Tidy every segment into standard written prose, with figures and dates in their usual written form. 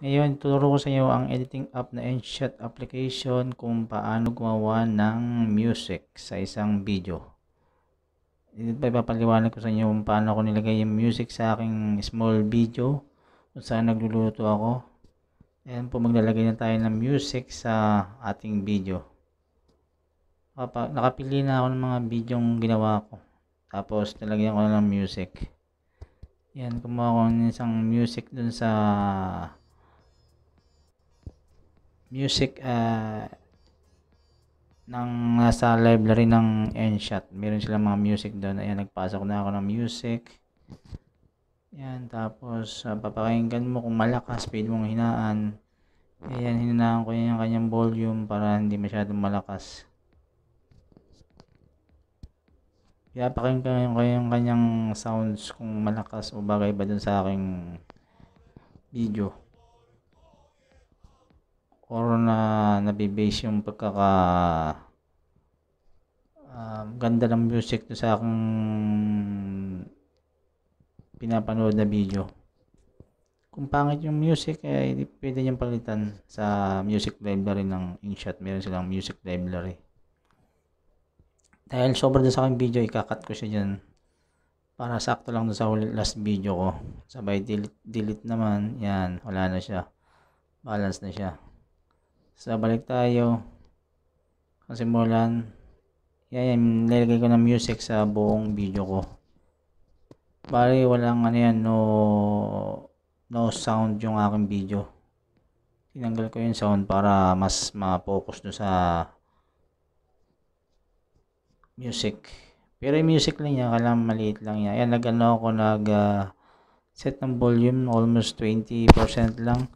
Ngayon, tuturo ko sa inyo ang editing app na Enshot application kung paano gumawa ng music sa isang video. Dito pa ipapaliwanag ko sa inyo kung paano ko nilagay yung music sa aking small video kung saan nagluluto ako. Ayan po, maglalagay na tayo ng music sa ating video. Nakapili na ako ng mga videong ginawa ko. Tapos nilagyan ko na ng music. Yan, kumuha ko ng isang music dun sa music ng nasa library ng Enshot. Meron silang mga music doon. Ayan, nagpasok na ako ng music. Ayan, tapos papakinggan mo kung malakas, pwede mong hinaan. Ayan, hinanaan ko yung kanyang volume para hindi masyadong malakas. Kaya pakinggan ko yung kanyang sounds kung malakas o bagay ba dun sa aking video. Or nabibase yung ganda ng music to sa aking pinapanood na video. Kung pangit yung music, pwede niyang palitan sa music library ng Enshot. Meron silang music library. Dahil sobrang sa aking video, ikakat ko siya dyan para sakto lang sa last video ko. Sabay delete naman. Yan, wala na siya. Balance na siya. So, balik tayo. Kasimulan. Yan, nilagay ko ng music sa buong video ko. Bali, walang no sound yung aking video. Tinanggal ko yung sound para mas ma-focus do sa music. Pero yung music lang niya, kailangan maliit lang yan. Ayan, set ng volume, almost 20% lang.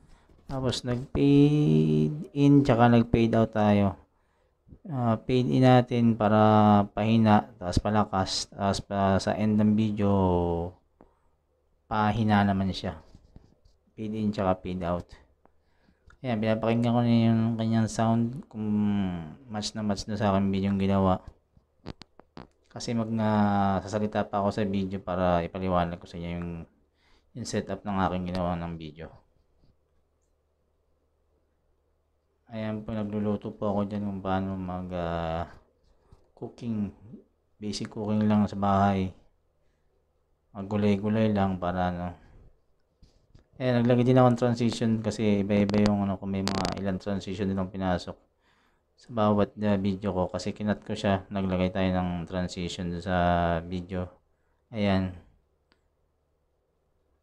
Tapos nag-fade in, tsaka nag-fade out tayo. Fade in natin para pahina, tapos palakas, tapos sa end ng video, pahina naman siya. Fade in, tsaka fade out. Ayan, pinapakinggan ko na yung kanyang sound kung match na sa akin video yung ginawa. Kasi sasalita pa ako sa video para ipaliwanag ko sa inyo yung setup ng aking ginawa ng video. Ayan po, nagluluto po ako dyan kung paano cooking. Basic cooking lang sa bahay. Maggulay-gulay lang para Ayan, naglagay din ako ng transition kasi iba-iba yung kung may mga ilang transition din ang pinasok sa bawat video ko kasi kinat ko siya. Naglagay tayo ng transition sa video. Ayan.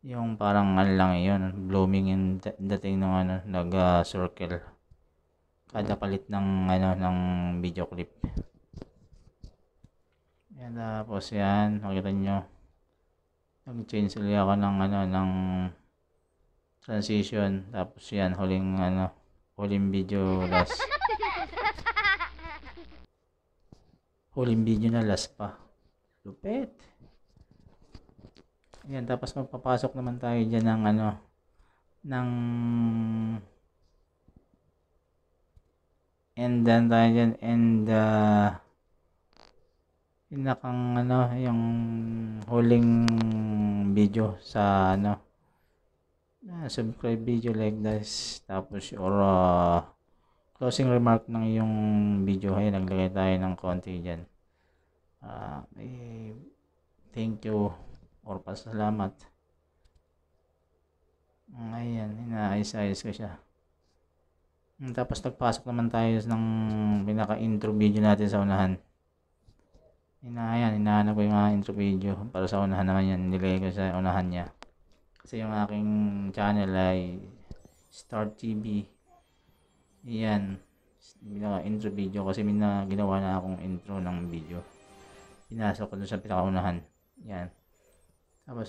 Yung parang lang yun, blooming yung dating ng nag-circle. Kada palit ng ng video clip. Yan, tapos yan, makita nyo. Nag-change ulit ako ng transition. Tapos yan, huling video last. Huling video na last pa. Lupit. Yan, tapos magpapasok naman tayo dyan ng and then tayo dyan yung huling video sa subscribe video like this, tapos closing remark ng yung video. Ay, naglagay tayo ng konti dyan. Thank you or pasalamat. Ayan, inaayos-ayos ko siya. Tapos nagpasok naman tayo ng pinaka-intro video natin sa unahan. Hinahanap ko yung mga intro video para sa unahan naman yan. Nilagay ko sa unahan niya. Kasi yung aking channel ay Start TV. Yan. Pinaka-intro video kasi ginawa na akong intro ng video. Pinasok ko doon sa pinaka-unahan. Yan. Tapos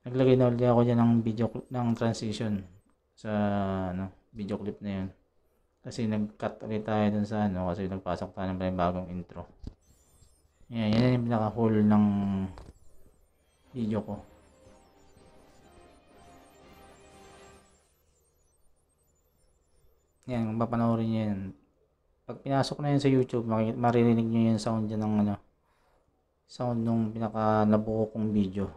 naglagay na ulit ako dyan ng video ng transition sa video clip na yun. Kasi nag-cut ulit tayo dun sa kasi nagpasok tayo ng bagong intro. Yan yung pinaka-whole ng video ko. Yan, kung papanoorin nyo yan. Pag pinasok na yun sa YouTube, maririnig nyo yung sound dyan ng sound nung pinaka nabuo kong video.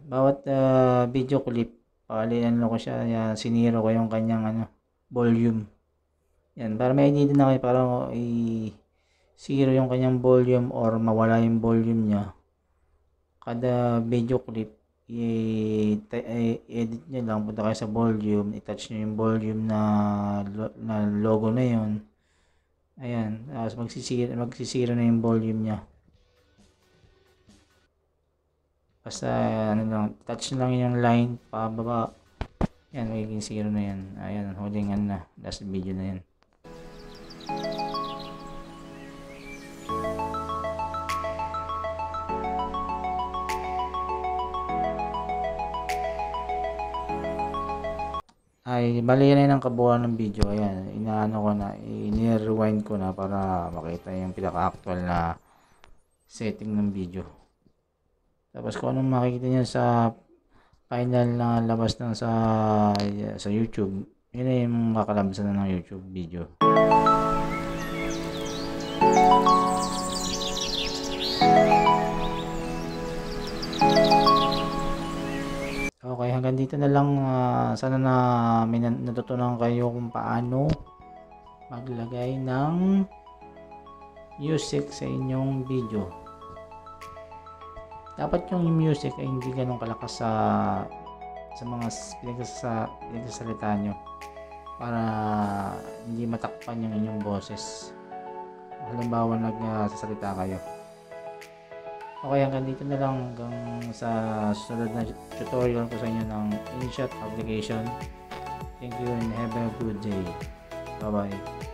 bawat video clip, ko siya, siniro ko yung kanyang volume. Yan, para may idea din ako para i-zero yung kanyang volume or mawala yung volume niya. Kada video clip, i-edit nyo lang, punta kayo sa volume, i-touch nyo yung volume na logo na yun. Ayan, tapos magsisira na yung volume niya. Basta lang, touch lang yung line pababa. Yan, magiging zero na yan. Ayan, huling last video na yan. Ay, bali yan ang kabuuan ng video. Ayan, ini-rewind ko na para makita yung pinaka-actual na setting ng video. Tapos kung anong makikita niyo sa final na labas ng sa YouTube, yun na yung kakalabasan ng YouTube video. Okay, hanggang dito na lang. Sana na may natutunan kayo kung paano maglagay ng music sa inyong video. Dapat yung music ay hindi ganun kalakas sa mga pinagsasalita nyo para hindi matakpan yung inyong boses. Halimbawa nagsasalita kayo. Okay, hanggang dito na lang, hanggang sa susunod na tutorial ko sa inyo ng InShot application. Thank you and have a good day. Bye bye.